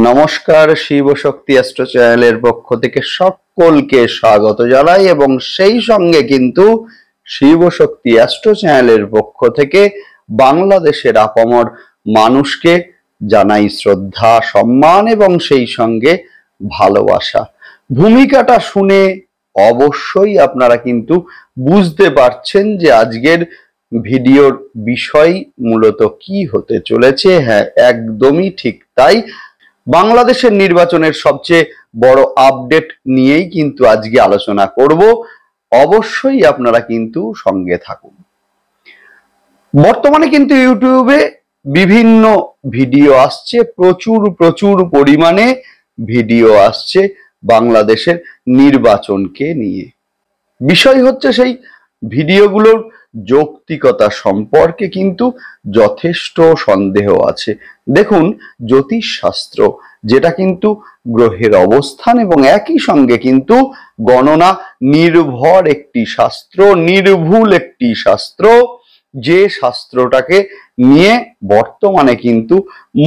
নমস্কার, শিব শক্তি অ্যাস্ট্রো চ্যানেলের পক্ষ থেকে সকলকে স্বাগত জানাই এবং সেই সঙ্গে কিন্তু শিব শক্তি অ্যাস্ট্রো চ্যানেলের পক্ষ থেকে বাংলাদেশের আপামর মানুষকে জানাই শ্রদ্ধা, সম্মান এবং সেই সঙ্গে ভালোবাসা। ভূমিকাটা শুনে অবশ্যই আপনারা কিন্তু বুঝতে পারছেন যে আজকের ভিডিওর বিষয় মূলত কি হতে চলেছে। হ্যাঁ, একদমই ঠিক তাই। বাংলাদেশের নির্বাচনের সবচেয়ে বড় আপডেট নিয়েই কিন্তু আজকে আলোচনা করব। অবশ্যই আপনারা কিন্তু সঙ্গে থাকুন। বর্তমানে কিন্তু ইউটিউবে বিভিন্ন ভিডিও আসছে, প্রচুর পরিমাণে ভিডিও আসছে বাংলাদেশের নির্বাচনকে নিয়ে। বিষয় হচ্ছে সেই ভিডিওগুলোর যৌক্তিকতা সম্পর্কে কিন্তু যথেষ্ট সন্দেহ আছে। দেখুন, জ্যোতিষ শাস্ত্র যেটা কিন্তু গ্রহের অবস্থান এবং একই সঙ্গে কিন্তু গণনা নির্ভর একটি শাস্ত্র, নির্ভুল একটি শাস্ত্র, যে শাস্ত্রটাকে নিয়ে বর্তমানে কিন্তু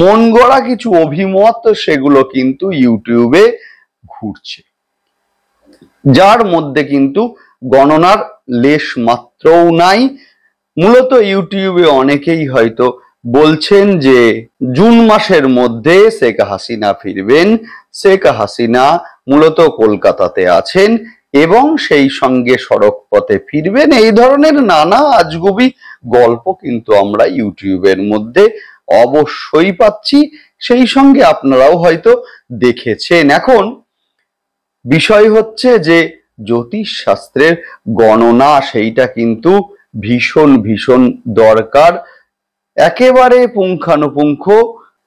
মন গড়া কিছু অভিমত সেগুলো কিন্তু ইউটিউবে ঘুরছে, যার মধ্যে কিন্তু গণনার লেশ মাত্রও নাই। মূলত ইউটিউবে অনেকেই হয়তো বলছেন যে জুন মাসের মধ্যে শেখ হাসিনা ফিরবেন, শেখ হাসিনা মূলত কলকাতাতে আছেন এবং সেই সঙ্গে সড়ক পথে ফিরবেন। এই ধরনের নানা আজগুবি গল্প কিন্তু আমরা ইউটিউবের মধ্যে অবশ্যই পাচ্ছি, সেই সঙ্গে আপনারাও হয়তো দেখেছেন। এখন বিষয় হচ্ছে যে জ্যোতিষ শাস্ত্রের গণনা সেইটা কিন্তু ভীষণ দরকার, একেবারে পুঙ্খানুপুঙ্খ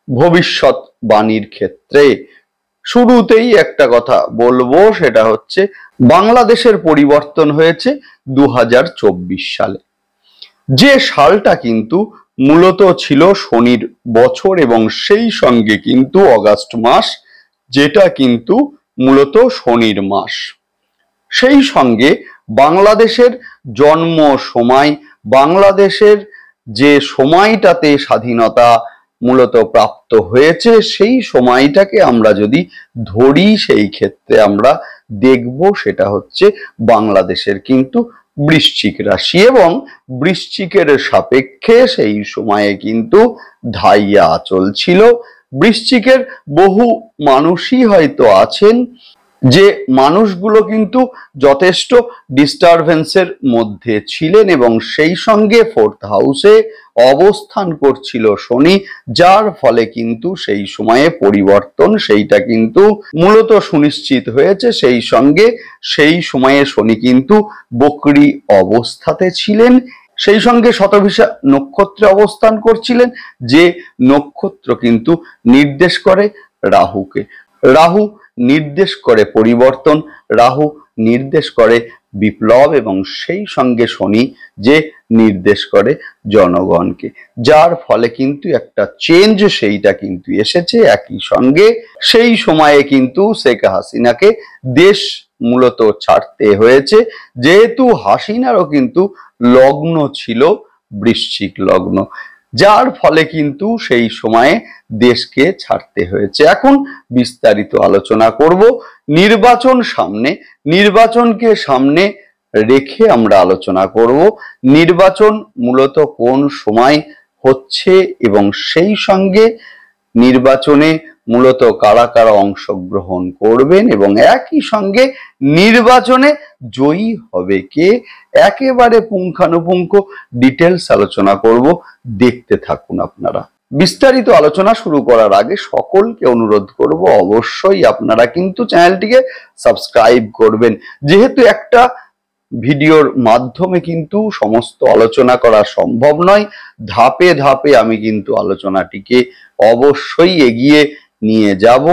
ভবিষ্যৎবাণীর ক্ষেত্রে। শুরুতেই একটা কথা বলবো, সেটা হচ্ছে বাংলাদেশের পরিবর্তন হয়েছে 2024 সালে, যে সালটা কিন্তু মূলত ছিল শনির বছর এবং সেই সঙ্গে কিন্তু অগাস্ট মাস, যেটা কিন্তু মূলত শনির মাস। সেই সঙ্গে বাংলাদেশের জন্ম সময়, বাংলাদেশের যে সময়টাতে স্বাধীনতা মূলত প্রাপ্ত হয়েছে, সেই সময়টাকে আমরা যদি ধরি, সেই ক্ষেত্রে আমরা দেখব সেটা হচ্ছে বাংলাদেশের কিন্তু বৃশ্চিক রাশি এবং বৃশ্চিকের সাপেক্ষে সেই সময়ে কিন্তু ধাইয়া চলছিল। বৃশ্চিকের বহু মানুষই হয়তো আছেন যে মানুষগুলো কিন্তু যথেষ্ট ডিস্টারবেন্সের মধ্যে ছিলেন এবং সেই সঙ্গে ফোর্থ হাউসে অবস্থান করছিল শনি, যার ফলে কিন্তু সেই সময়ে পরিবর্তন সেইটা কিন্তু মূলত সুনিশ্চিত হয়েছে। সেই সঙ্গে সেই সময়ে শনি কিন্তু বকরি অবস্থাতে ছিলেন, সেই সঙ্গে শতভিষা নক্ষত্রে অবস্থান করছিলেন, যে নক্ষত্র কিন্তু নির্দেশ করে রাহুকে। রাহু নির্দেশ করে পরিবর্তন, রাহু নির্দেশ করে বিপ্লব এবং সেই সঙ্গে শনি যে নির্দেশ করে জনগণকে, যার ফলে কিন্তু একটা চেঞ্জ সেইটা কিন্তু এসেছে। একই সঙ্গে সেই সময়ে কিন্তু শেখ হাসিনাকে দেশ মূলত ছাড়তে হয়েছে, যেহেতু হাসিনারও কিন্তু লগ্ন ছিল বৃশ্চিক লগ্ন, যার ফলে কিন্তু সেই সময়ে দেশকে ছাড়তে হয়েছে। এখন বিস্তারিত আলোচনা করব। নির্বাচন সামনে, নির্বাচনকে সামনে রেখে আমরা আলোচনা করব নির্বাচন মূলত কোন সময় হচ্ছে এবং সেই সঙ্গে নির্বাচনে মূলত কারা কারা অংশগ্রহণ করবেন এবং একই সঙ্গে নির্বাচনে জয়ী হবে কে, একেবারে পুঙ্খানুপুঙ্খ ডিটেলস আলোচনা করব। দেখতে থাকুন আপনারা। বিস্তারিত আলোচনা শুরু করার আগে সকলকে অনুরোধ করব, অবশ্যই আপনারা কিন্তু চ্যানেলটিকে সাবস্ক্রাইব করবেন, যেহেতু একটা ভিডিওর মাধ্যমে কিন্তু সমস্ত আলোচনা করা সম্ভব নয়। ধাপে ধাপে আমি কিন্তু আলোচনাটিকে অবশ্যই এগিয়ে নিয়ে যাব।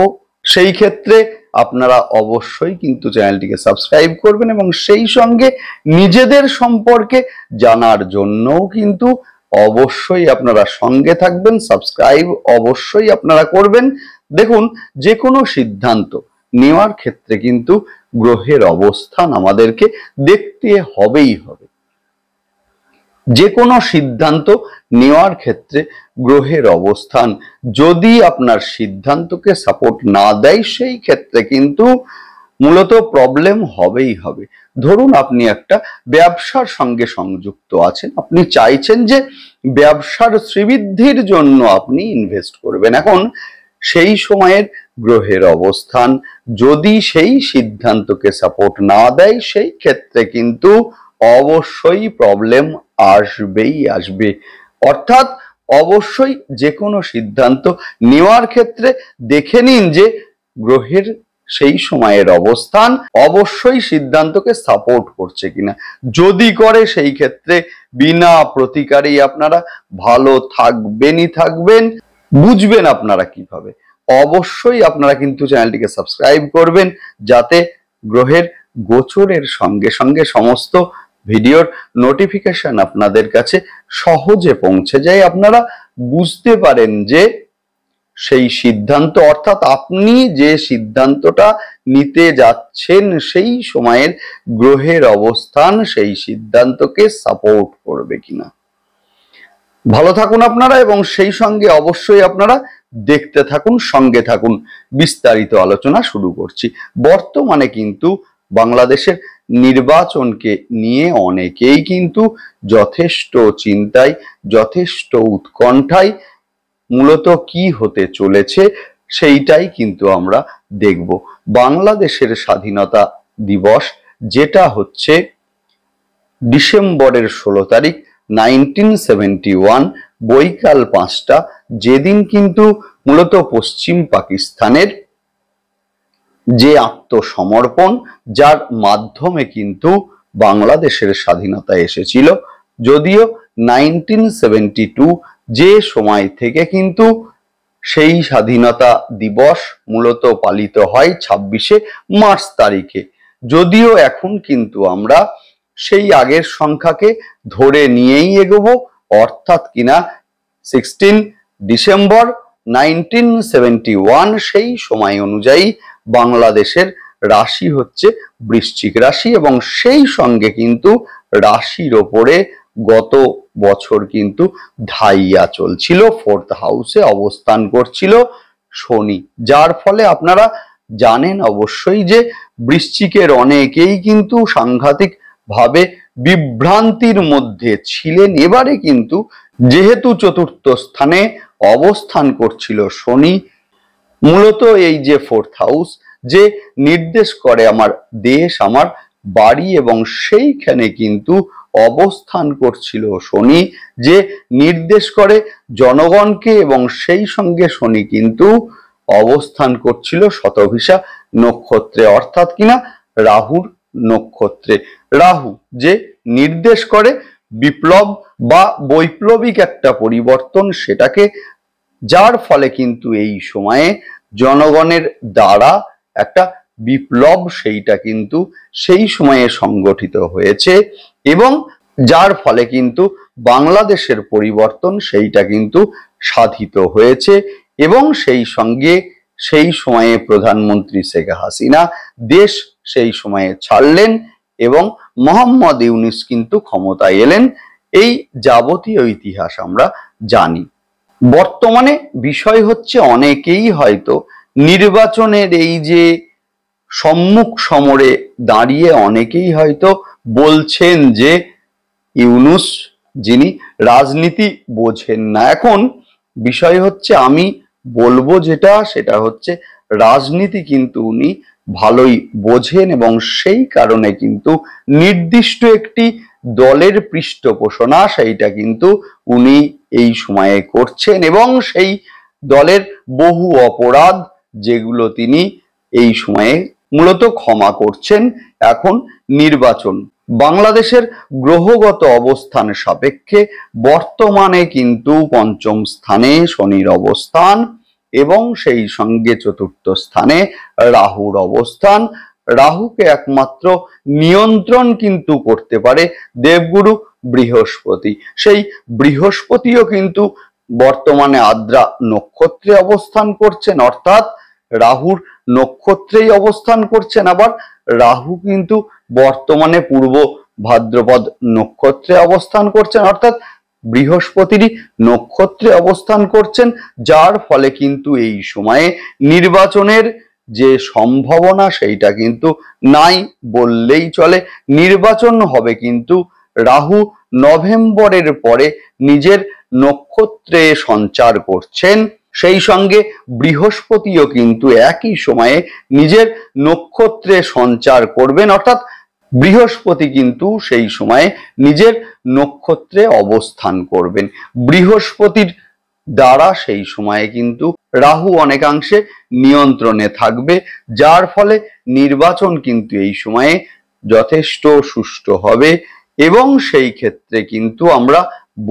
সেই ক্ষেত্রে আপনারা অবশ্যই কিন্তু চ্যানেলটিকে সাবস্ক্রাইব করবেন এবং সেই সঙ্গে নিজেদের সম্পর্কে জানার জন্যও কিন্তু অবশ্যই আপনারা সঙ্গে থাকবেন। সাবস্ক্রাইব অবশ্যই আপনারা করবেন। দেখুন, যে কোনো সিদ্ধান্ত নেওয়ার ক্ষেত্রে কিন্তু গ্রহের অবস্থান আমাদেরকে দেখতে হবেই হবে। যে কোনো সিদ্ধান্ত নেওয়ার ক্ষেত্রে গ্রহের অবস্থান যদি আপনার সিদ্ধান্তকে সাপোর্ট না দেয়, সেই ক্ষেত্রে কিন্তু মূলত প্রবলেম হবেই হবে। ধরুন আপনি একটা ব্যবসার সঙ্গে সংযুক্ত আছেন, আপনি চাইছেন যে ব্যবসার শ্রীবৃদ্ধির জন্য আপনি ইনভেস্ট করবেন। এখন সেই সময়ের গ্রহের অবস্থান যদি সেই সিদ্ধান্তকে সাপোর্ট না দেয়, সেই ক্ষেত্রে কিন্তু অবশ্যই প্রবলেম আসবেই আসবে। অর্থাৎ অবশ্যই যে কোনো সিদ্ধান্ত নেওয়ার ক্ষেত্রে দেখে নিন যে গ্রহের সেই সময়ের অবস্থান অবশ্যই সিদ্ধান্তকে সাপোর্ট করছে কিনা। যদি করে, সেই ক্ষেত্রে বিনা প্রতিকারেই আপনারা ভালো থাকবেনই থাকবেন। বুঝবেন আপনারা কিভাবে? অবশ্যই আপনারা কিন্তু চ্যানেলটিকে সাবস্ক্রাইব করবেন, যাতে গ্রহের গোচরের সঙ্গে সঙ্গে সমস্ত ভিডিওর নোটিফিকেশন আপনাদের কাছে সহজে পৌঁছে যায়, আপনারা বুঝতে পারেন যে সেই সিদ্ধান্ত, অর্থাৎ আপনি যে সিদ্ধান্তটা নিতে যাচ্ছেন সেই সময়ের গ্রহের অবস্থান সেই সিদ্ধান্তকে সাপোর্ট করবে কিনা। ভালো থাকুন আপনারা, এবং সেই সঙ্গে অবশ্যই আপনারা দেখতে থাকুন, সঙ্গে থাকুন। বিস্তারিত আলোচনা শুরু করছি। বর্তমানে কিন্তু বাংলাদেশের নির্বাচনকে নিয়ে অনেকেই কিন্তু যথেষ্ট চিন্তায়, যথেষ্ট উৎকণ্ঠায়, মূলত কি হতে চলেছে সেইটাই কিন্তু আমরা দেখব। বাংলাদেশের স্বাধীনতা দিবস, যেটা হচ্ছে ডিসেম্বরের 16 তারিখ 1971 বৈকাল 5টা, যেদিন কিন্তু মূলত পশ্চিম পাকিস্তানের যে আত্মসমর্পণ, যার মাধ্যমে কিন্তু বাংলাদেশের স্বাধীনতা এসেছিল। যদিও 1972 যে সময় থেকে কিন্তু সেই স্বাধীনতা দিবস মূলত পালিত হয় 26শে মার্চ তারিখে। যদিও এখন কিন্তু আমরা সেই আগের সংখ্যাকে ধরে নিয়েই এগোবো, অর্থাৎ কিনা 16 ডিসেম্বর 1971 সেই সময় অনুযায়ী বাংলাদেশের রাশি হচ্ছে বৃশ্চিক রাশি, এবং সেই সঙ্গে কিন্তু রাশির ওপরে গত বছর কিন্তু ধাইয়া চলছিল, 4th হাউসে অবস্থান করছিল শনি। যার ফলে আপনারা জানেন অবশ্যই যে বৃশ্চিকের অনেকেই কিন্তু সাংঘাতিক ভাবে বিভ্রান্তির মধ্যে ছিলেন। এবারে কিন্তু যেহেতু 4th স্থানে অবস্থান করছিল শনি, মূলত এই যে 4th হাউস যে নির্দেশ করে আমার দেশ, আমার বাড়ি, এবং সেইখানে কিন্তু অবস্থান করছিল শনি, যে নির্দেশ করে জনগণকে, এবং সেই সঙ্গে শনি কিন্তু অবস্থান করছিল শতভিসা নক্ষত্রে, অর্থাৎ কিনা রাহুর নক্ষত্রে। রাহু যে নির্দেশ করে বিপ্লব বা বৈপ্লবিক একটা পরিবর্তন, সেটাকে, যার ফলে কিন্তু এই সময়ে জনগণের দ্বারা একটা বিপ্লব সেইটা কিন্তু সেই সময়ে সংগঠিত হয়েছে, এবং যার ফলে কিন্তু বাংলাদেশের পরিবর্তন সেইটা কিন্তু সাধিত হয়েছে। এবং সেই সঙ্গে সেই সময়ে প্রধানমন্ত্রী শেখ হাসিনা দেশ সেই সময়ে ছাড়লেন, এবং মোহাম্মদ ইউনূস কিন্তু ক্ষমতায় এলেন। এই যাবতীয় ইতিহাস আমরা জানি। বর্তমানে বিষয় হচ্ছে, অনেকেই হয়তো নির্বাচনের এই যে সম্মুখ সমরে দাঁড়িয়ে অনেকেই হয়তো বলছেন যে ইউনূস যিনি রাজনীতি বোঝেন না। এখন বিষয় হচ্ছে, আমি বলবো যেটা, সেটা হচ্ছে রাজনীতি কিন্তু উনি ভালোই বোঝেন, এবং সেই কারণে কিন্তু নির্দিষ্ট একটি দলের পৃষ্ঠপোষণা সেইটা কিন্তু উনি এই সময়ে করছেন, এবং সেই দলের বহু অপরাধ যেগুলো তিনি এই সময়ে মূলত ক্ষমা করছেন। এখন নির্বাচন, বাংলাদেশের গ্রহগত অবস্থান সাপেক্ষে বর্তমানে কিন্তু 5ম স্থানে শনির অবস্থান, এবং সেই সঙ্গে 4th স্থানে রাহুর অবস্থান। রাহুকে একমাত্র নিয়ন্ত্রণ কিন্তু করতে পারে দেবগুরু বৃহস্পতি। সেই বৃহস্পতিও কিন্তু বর্তমানে আদ্রা নক্ষত্রে অবস্থান করছেন, অর্থাৎ রাহুর নক্ষত্রেই অবস্থান করছেন। আবার রাহু কিন্তু বর্তমানে পূর্ব ভাদ্রপদ নক্ষত্রে অবস্থান করছেন, অর্থাৎ বৃহস্পতিরই নক্ষত্রে অবস্থান করছেন, যার ফলে কিন্তু এই সময়ে নির্বাচনের যে সম্ভাবনা সেইটা কিন্তু নাই বললেই চলে। নির্বাচন হবে কিন্তু রাহু নভেম্বরের পরে নিজের নক্ষত্রে সঞ্চার করছেন, সেই সঙ্গে বৃহস্পতিও কিন্তু একই সময়ে নিজের নক্ষত্রে সঞ্চার করবেন, অর্থাৎ বৃহস্পতি কিন্তু সেই সময়ে নিজের নক্ষত্রে অবস্থান করবেন। বৃহস্পতির দ্বারা সেই সময়ে কিন্তু রাহু অনেকাংশে নিয়ন্ত্রণে থাকবে, যার ফলে নির্বাচন কিন্তু এই সময়ে যথেষ্ট সুষ্ঠু হবে। এবং সেই ক্ষেত্রে কিন্তু আমরা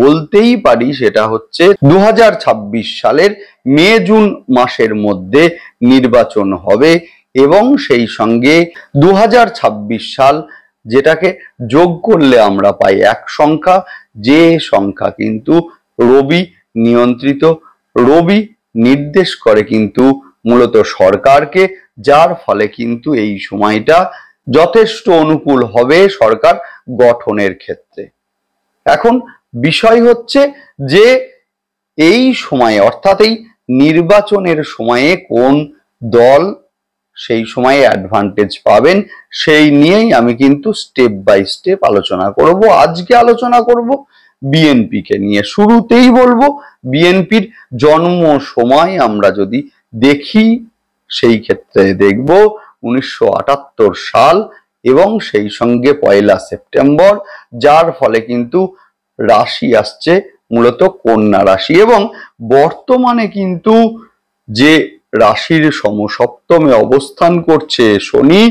বলতেই পারি সেটা হচ্ছে 2026 সালের মে জুন মাসের মধ্যে নির্বাচন হবে। এবং সেই সঙ্গে 2026 সাল যেটাকে যোগ করলে আমরা পাই এক সংখ্যা, যে সংখ্যা কিন্তু রবি নিয়ন্ত্রিত, রবি নির্দেশ করে কিন্তু মূলত সরকারকে, যার ফলে কিন্তু এই সময়টা যথেষ্ট অনুকূল হবে সরকার গঠনের ক্ষেত্রে। এখন বিষয় হচ্ছে যে এই সময়ে অর্থাৎ এই নির্বাচনের সময়ে কোন দল সেই সময়ে অ্যাডভান্টেজ পাবেন সেই নিয়েই আমি কিন্তু স্টেপ বাই স্টেপ আলোচনা করব। আজকে আলোচনা করব বিএনপি কে নিয়ে। শুরুতেই বলবো বিএনপির জন্ম সময় আমরা যদি দেখি সেই ক্ষেত্রে দেখব 1978 সাল এবং সেই সঙ্গে 1 সেপ্টেম্বর, যার ফলে কিন্তু রাশি আসছে মূলত কন্যা রাশি। এবং বর্তমানে কিন্তু যে রাশির সমসপ্তমে অবস্থান করছে শনি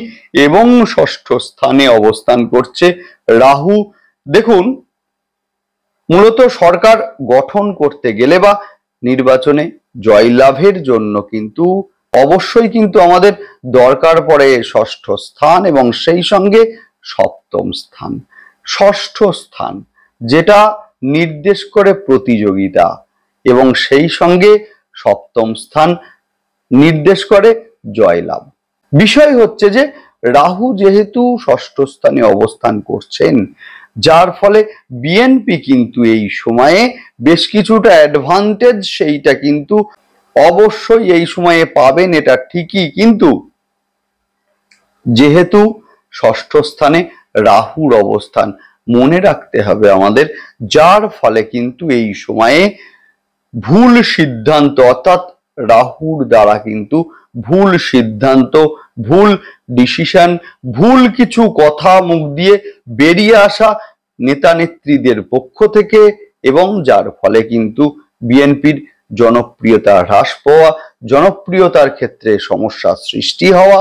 এবং ষষ্ঠ স্থানে অবস্থান করছে রাহু। দেখুন, মূলত সরকার গঠন করতে গেলে বা নির্বাচনে জয়লাভের জন্য কিন্তু অবশ্যই কিন্তু আমাদের দরকার পড়ে ষষ্ঠ স্থান এবং সেই সঙ্গে সপ্তম স্থান। ষষ্ঠ স্থান যেটা নির্দেশ করে প্রতিযোগিতা এবং সেই সঙ্গে সপ্তম স্থান নির্দেশ করে জয়লাভ। বিষয় হচ্ছে যে রাহু যেহেতু ষষ্ঠ স্থানে অবস্থান করছেন, যার ফলে বিএনপি কিন্তু এই সময়ে বেশ কিছুটা অ্যাডভান্টেজ সেইটা কিন্তু অবশ্যই এই সময়ে পাবেন, এটা ঠিকই। কিন্তু যেহেতু ষষ্ঠ স্থানে রাহুর অবস্থান, মনে রাখতে হবে আমাদের, যার ফলে কিন্তু এই সময়ে ভুল সিদ্ধান্ত অর্থাৎ রাহুর দ্বারা কিন্তু ভুল সিদ্ধান্ত, ভুল ডিসিশন, ভুল কিছু কথা মুখ দিয়ে বেরিয়ে আসা নেতা নেত্রীদের পক্ষ থেকে, এবং যার ফলে কিন্তু বিএনপির জনপ্রিয়তা হ্রাস পাওয়া, জনপ্রিয়তার ক্ষেত্রে সমস্যা সৃষ্টি হওয়া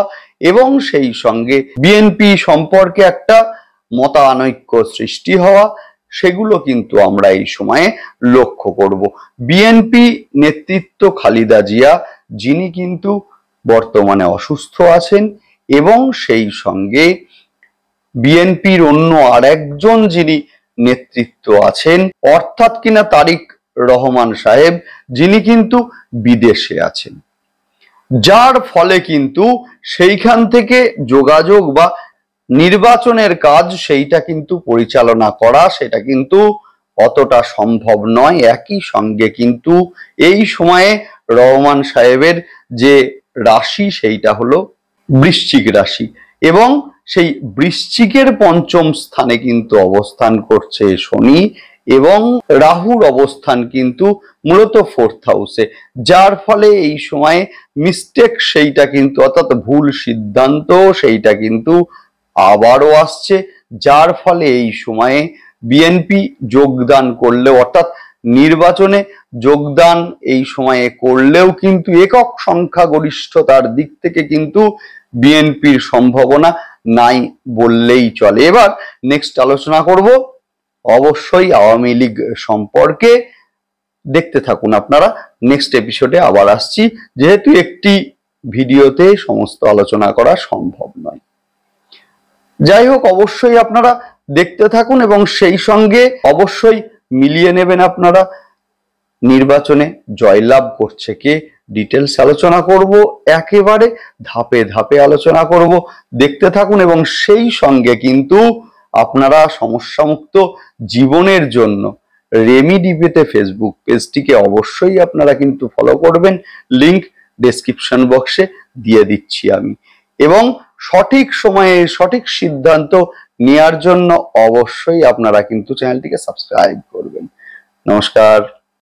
এবং সেই সঙ্গে বিএনপি সম্পর্কে একটা মতানৈক্য সৃষ্টি হওয়া, সেগুলো কিন্তু আমরা এই সময়ে লক্ষ্য করব। বিএনপি নেতৃত্ব খালেদা জিয়া, যিনি কিন্তু বর্তমানে অসুস্থ আছেন, এবং সেই সঙ্গে বিএনপির অন্য আরেকজন যিনি নেতৃত্ব আছেন অর্থাৎ কিনা তারিক রহমান সাহেব, যিনি কিন্তু বিদেশে আছেন, যার ফলে কিন্তু সেইখান থেকে যোগাযোগ বা নির্বাচনের কাজ সেইটা কিন্তু পরিচালনা করা সেটা কিন্তু অতটা সম্ভব নয়। একই সঙ্গে কিন্তু এই সময়ে রহমান সাহেবের যে রাশি সেইটা হলো বৃশ্চিক রাশি, এবং সেই বৃশ্চিকের পঞ্চম স্থানে কিন্তু অবস্থান করছে শনি, এবং রাহুর অবস্থান কিন্তু মূলত 4th হাউসে, যার ফলে এই সময়ে মিস্টেক সেইটা কিন্তু অর্থাৎ ভুল সিদ্ধান্ত সেইটা কিন্তু আবারও আসছে, যার ফলে এই সময়ে বিএনপি যোগদান করলেও অর্থাৎ নির্বাচনে যোগদান এই সময়ে করলেও কিন্তু একক সংখ্যাগরিষ্ঠতার দিক থেকে কিন্তু বিএনপির সম্ভাবনা নাই বললেই চলে। এবার নেক্সট আলোচনা করব অবশ্যই আওয়ামী লীগ সম্পর্কে। দেখতে থাকুন আপনারা, নেক্সট এপিসোডে আবার আসছি, যেহেতু একটি ভিডিওতে সমস্ত আলোচনা করা সম্ভব নয়। যাই হোক, অবশ্যই আপনারা দেখতে থাকুন এবং সেই সঙ্গে অবশ্যই মিলিয়ে নেবেন আপনারা নির্বাচনে জয়লাভ করছে কে। ডিটেলস আলোচনা করব, একেবারে ধাপে ধাপে আলোচনা করব, দেখতে থাকুন এবং সেই সঙ্গে কিন্তু আপনারা সমস্যামুক্ত জীবনের জন্য রেমিডি পেতে ফেসবুক পেজটিকে অবশ্যই আপনারা কিন্তু ফলো করবেন। লিংক ডেসক্রিপশন বক্সে দিয়ে দিচ্ছি আমি। এবং সঠিক সময়ে সঠিক সিদ্ধান্ত নেওয়ার জন্য অবশ্যই আপনারা কিন্তু চ্যানেলটিকে সাবস্ক্রাইব করবেন। নমস্কার।